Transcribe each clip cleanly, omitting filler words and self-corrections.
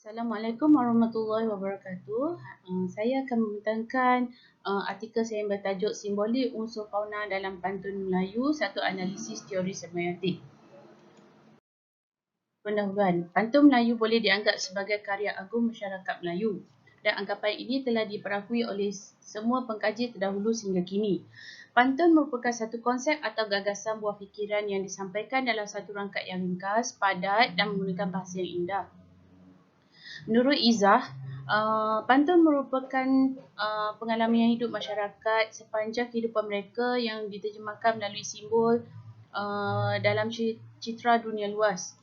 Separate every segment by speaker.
Speaker 1: Assalamualaikum warahmatullahi wabarakatuh. Saya akan membentangkan artikel saya yang bertajuk Simbolik Unsur Fauna dalam Pantun Melayu, satu analisis teori semiotik. Pendahuluan, pantun Melayu boleh dianggap sebagai karya agung masyarakat Melayu dan anggapan ini telah diperakui oleh semua pengkaji terdahulu sehingga kini. Pantun merupakan satu konsep atau gagasan buah fikiran yang disampaikan dalam satu rangkaian yang ringkas, padat dan menggunakan bahasa yang indah. Menurut Izzah, pantun merupakan pengalaman hidup masyarakat sepanjang kehidupan mereka yang diterjemahkan melalui simbol dalam citra dunia luas.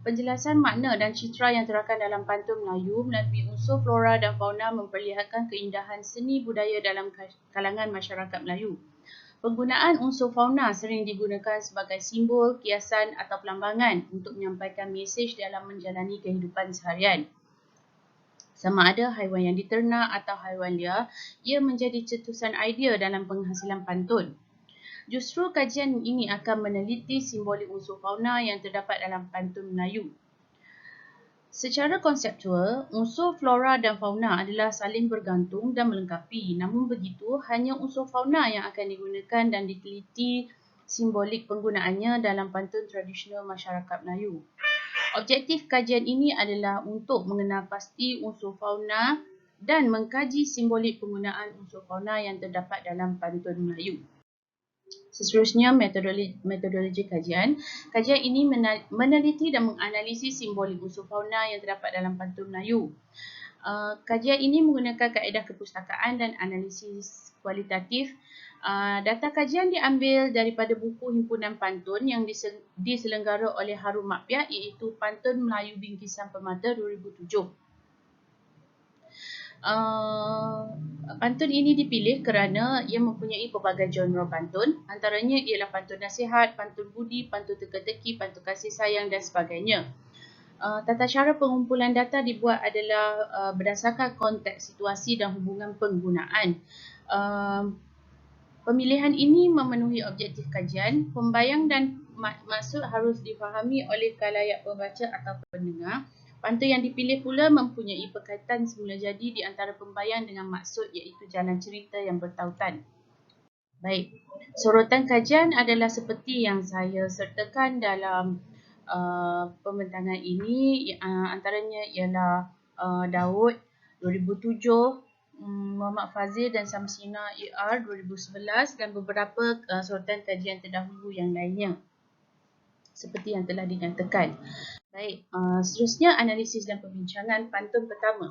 Speaker 1: Penjelasan makna dan citra yang terangkan dalam pantun Melayu melalui unsur flora dan fauna memperlihatkan keindahan seni budaya dalam kalangan masyarakat Melayu. Penggunaan unsur fauna sering digunakan sebagai simbol, kiasan atau pelambangan untuk menyampaikan mesej dalam menjalani kehidupan seharian. Sama ada haiwan yang diternak atau haiwan liar, ia menjadi cetusan idea dalam penghasilan pantun. Justru kajian ini akan meneliti simbolik unsur fauna yang terdapat dalam pantun Melayu. Secara konseptual, unsur flora dan fauna adalah saling bergantung dan melengkapi. Namun begitu, hanya unsur fauna yang akan digunakan dan diteliti simbolik penggunaannya dalam pantun tradisional masyarakat Melayu. Objektif kajian ini adalah untuk mengenal pasti unsur fauna dan mengkaji simbolik penggunaan unsur fauna yang terdapat dalam pantun Melayu. Seterusnya, metodologi kajian. Kajian ini meneliti dan menganalisis simbolik unsur fauna yang terdapat dalam pantun Melayu. Kajian ini menggunakan kaedah kepustakaan dan analisis kualitatif. Data kajian diambil daripada buku himpunan pantun yang diselenggara oleh Harum Makbiat iaitu Pantun Melayu Bingkisan Permata 2007. Pantun ini dipilih kerana ia mempunyai pelbagai genre pantun. Antaranya ialah pantun nasihat, pantun budi, pantun teka-teki, pantun kasih sayang dan sebagainya. Tata cara pengumpulan data dibuat adalah berdasarkan konteks situasi dan hubungan penggunaan. Pemilihan ini memenuhi objektif kajian. Pembayang dan maksud harus difahami oleh khalayak pembaca atau pendengar. Pantun yang dipilih pula mempunyai perkaitan semula jadi di antara pembayang dengan maksud iaitu jalan cerita yang bertautan. Baik, sorotan kajian adalah seperti yang saya sertakan dalam pembentangan ini, antaranya ialah Daud 2007, Muhammad Fazil dan Samsina AR 2011 dan beberapa sorotan kajian terdahulu yang lainnya seperti yang telah dinyatakan. Baik, seterusnya analisis dan perbincangan pantun pertama.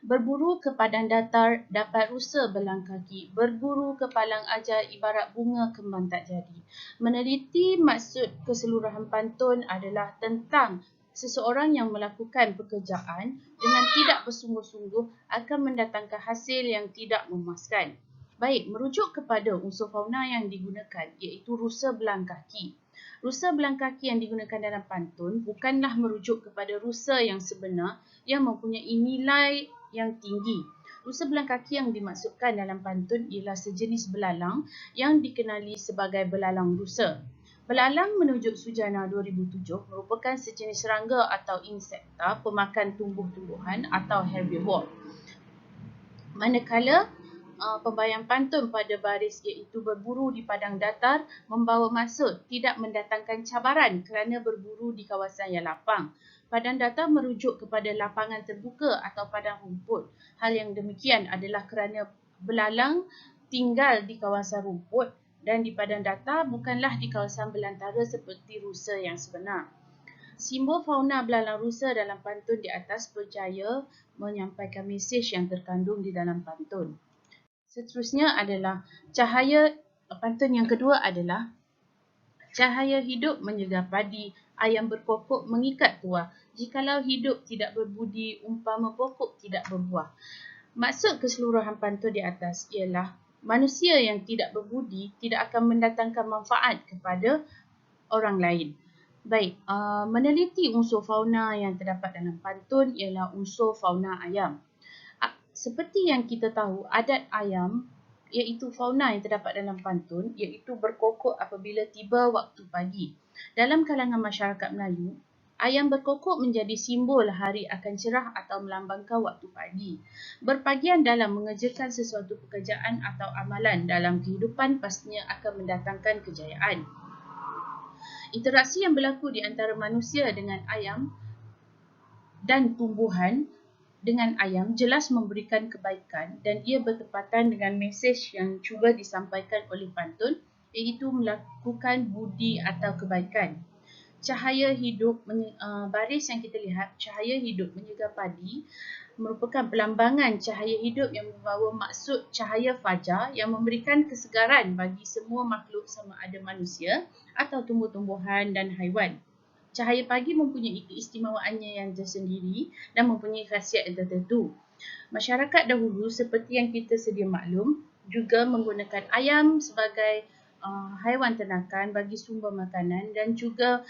Speaker 1: Berburu ke padang datar, dapat rusa belang kaki. Berburu ke palang ajar, ibarat bunga kembang tak jadi. Meneliti maksud keseluruhan pantun adalah tentang seseorang yang melakukan pekerjaan dengan tidak bersungguh-sungguh akan mendatangkan hasil yang tidak memuaskan. Baik, merujuk kepada unsur fauna yang digunakan iaitu rusa belang kaki. Rusa belang kaki yang digunakan dalam pantun bukanlah merujuk kepada rusa yang sebenar yang mempunyai nilai yang tinggi. Rusa belang kaki yang dimaksudkan dalam pantun ialah sejenis belalang yang dikenali sebagai belalang rusa. Belalang menurut Sujana 2007 merupakan sejenis serangga atau insekta pemakan tumbuh-tumbuhan atau herbivore. Manakala pembayang pantun pada baris iaitu berburu di padang datar membawa maksud tidak mendatangkan cabaran kerana berburu di kawasan yang lapang. Padang datar merujuk kepada lapangan terbuka atau padang rumput. Hal yang demikian adalah kerana belalang tinggal di kawasan rumput dan di padang datar bukanlah di kawasan belantara seperti rusa yang sebenar. Simbol fauna belalang rusa dalam pantun di atas berjaya menyampaikan mesej yang terkandung di dalam pantun. Seterusnya adalah pantun yang kedua adalah cahaya hidup menyegar padi, ayam berpokok mengikat tuah. Jikalau hidup tidak berbudi, umpama pokok tidak berbuah. Maksud keseluruhan pantun di atas ialah manusia yang tidak berbudi tidak akan mendatangkan manfaat kepada orang lain. Baik, meneliti unsur fauna yang terdapat dalam pantun ialah unsur fauna ayam. Seperti yang kita tahu, adat ayam iaitu fauna yang terdapat dalam pantun iaitu berkokok apabila tiba waktu pagi. Dalam kalangan masyarakat Melayu, Ayam berkokok menjadi simbol hari akan cerah atau melambangkan waktu pagi. Berpagian dalam mengerjakan sesuatu pekerjaan atau amalan dalam kehidupan pastinya akan mendatangkan kejayaan. Interaksi yang berlaku di antara manusia dengan ayam dan tumbuhan dengan ayam jelas memberikan kebaikan dan ia bertepatan dengan mesej yang cuba disampaikan oleh pantun, iaitu melakukan budi atau kebaikan. Cahaya hidup, baris yang kita lihat, cahaya hidup menyegar padi merupakan pelambangan cahaya hidup yang membawa maksud cahaya fajar yang memberikan kesegaran bagi semua makhluk sama ada manusia atau tumbuh-tumbuhan dan haiwan. Cahaya pagi mempunyai keistimewaannya yang tersendiri dan mempunyai khasiat yang tertentu. Masyarakat dahulu seperti yang kita sedia maklum juga menggunakan ayam sebagai haiwan ternakan bagi sumber makanan dan juga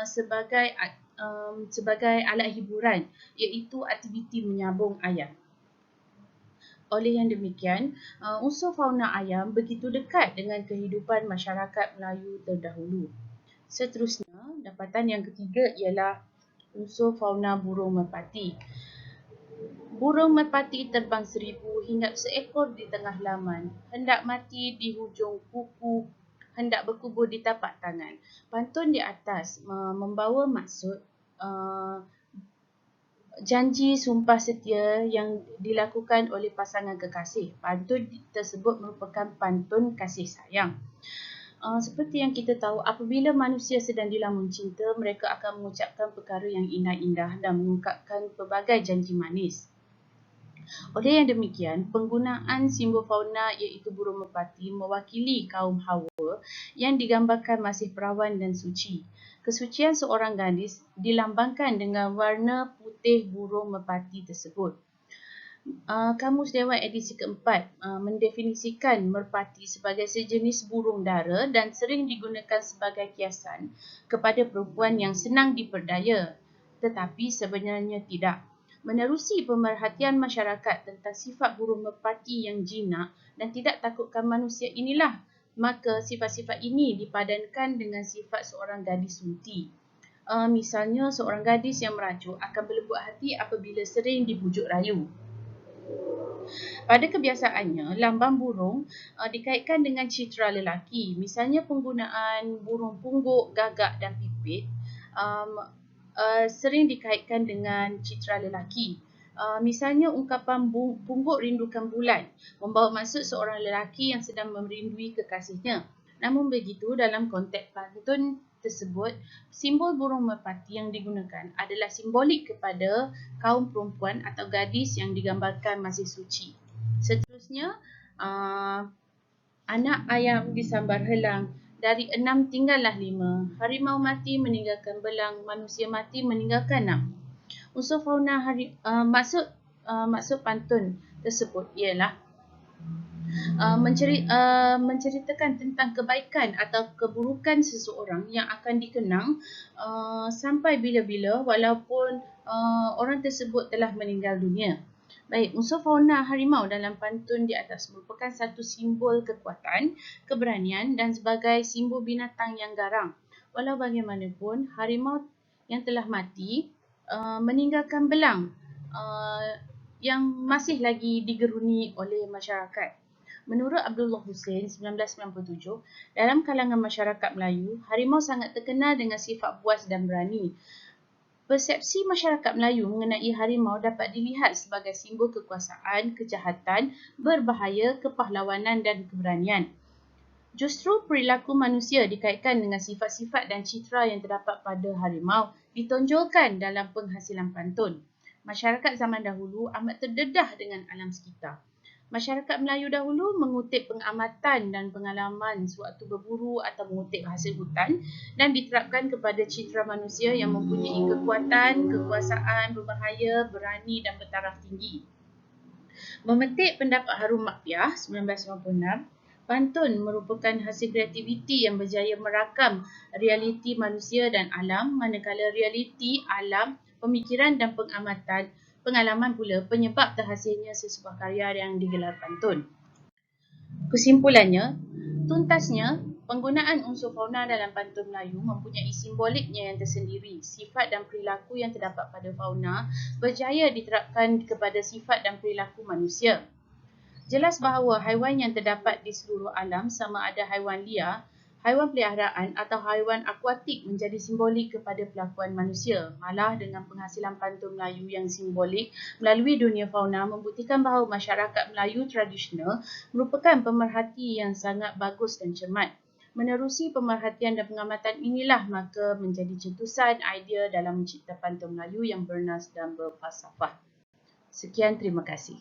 Speaker 1: sebagai alat hiburan, iaitu aktiviti menyabung ayam. Oleh yang demikian, unsur fauna ayam begitu dekat dengan kehidupan masyarakat Melayu terdahulu. Seterusnya, dapatan yang ketiga ialah unsur fauna burung merpati. Burung merpati terbang 1000 hingga seekor di tengah laman, hendak mati di hujung kuku, hendak berkubur di tapak tangan. Pantun di atas membawa maksud janji sumpah setia yang dilakukan oleh pasangan kekasih. Pantun tersebut merupakan pantun kasih sayang. Seperti yang kita tahu, apabila manusia sedang dilamun cinta, mereka akan mengucapkan perkara yang indah-indah dan mengungkapkan pelbagai janji manis. Oleh yang demikian, penggunaan simbol fauna iaitu burung merpati mewakili kaum Hawa yang digambarkan masih perawan dan suci. Kesucian seorang gadis dilambangkan dengan warna putih burung merpati tersebut. Kamus Dewan edisi keempat mendefinisikan merpati sebagai sejenis burung dara dan sering digunakan sebagai kiasan kepada perempuan yang senang diperdaya, tetapi sebenarnya tidak. Menerusi pemerhatian masyarakat tentang sifat burung merpati yang jinak dan tidak takutkan manusia inilah, maka sifat-sifat ini dipadankan dengan sifat seorang gadis sunti. Misalnya, seorang gadis yang merajuk akan berlembut hati apabila sering dibujuk rayu. Pada kebiasaannya, lambang burung dikaitkan dengan citra lelaki. Misalnya penggunaan burung pungguk, gagak dan pipit sering dikaitkan dengan citra lelaki. Misalnya ungkapan pungguk rindukan bulan membawa maksud seorang lelaki yang sedang merindui kekasihnya. Namun begitu, dalam konteks pantun tersebut, simbol burung merpati yang digunakan adalah simbolik kepada kaum perempuan atau gadis yang digambarkan masih suci. Seterusnya, anak ayam disambar helang. Dari 6 tinggallah 5. Harimau mati meninggalkan belang. Manusia mati meninggalkan 6. Unsur fauna maksud pantun tersebut ialah menceritakan tentang kebaikan atau keburukan seseorang yang akan dikenang sampai bila-bila walaupun orang tersebut telah meninggal dunia. Baik, unsur fauna harimau dalam pantun di atas merupakan satu simbol kekuatan, keberanian dan sebagai simbol binatang yang garang. Walau bagaimanapun, harimau yang telah mati meninggalkan belang yang masih lagi digeruni oleh masyarakat. Menurut Abdullah Hussein 1997, dalam kalangan masyarakat Melayu, harimau sangat terkenal dengan sifat buas dan berani. Persepsi masyarakat Melayu mengenai harimau dapat dilihat sebagai simbol kekuasaan, kejahatan, berbahaya, kepahlawanan dan keberanian. Justru perilaku manusia dikaitkan dengan sifat-sifat dan citra yang terdapat pada harimau ditonjolkan dalam penghasilan pantun. Masyarakat zaman dahulu amat terdedah dengan alam sekitar. Masyarakat Melayu dahulu mengutip pengamatan dan pengalaman sewaktu berburu atau mengutip hasil hutan dan diterapkan kepada citra manusia yang mempunyai kekuatan, kekuasaan, berbahaya, berani dan bertaraf tinggi. Memetik pendapat Harun Makpiah 1996, pantun merupakan hasil kreativiti yang berjaya merakam realiti manusia dan alam, manakala realiti alam, pemikiran dan pengalaman pula penyebab terhasilnya sesebuah karya yang digelar pantun. Kesimpulannya, tuntasnya, Penggunaan unsur fauna dalam pantun Melayu mempunyai simboliknya yang tersendiri. Sifat dan perilaku yang terdapat pada fauna berjaya diterapkan kepada sifat dan perilaku manusia. Jelas bahawa haiwan yang terdapat di seluruh alam, sama ada haiwan liar, haiwan peliharaan atau haiwan akuatik, menjadi simbolik kepada pelakuan manusia. Malah dengan penghasilan pantun Melayu yang simbolik melalui dunia fauna membuktikan bahawa masyarakat Melayu tradisional merupakan pemerhati yang sangat bagus dan cermat. Menerusi pemerhatian dan pengamatan inilah maka menjadi cetusan idea dalam mencipta pantun Melayu yang bernas dan berfalsafah. Sekian, terima kasih.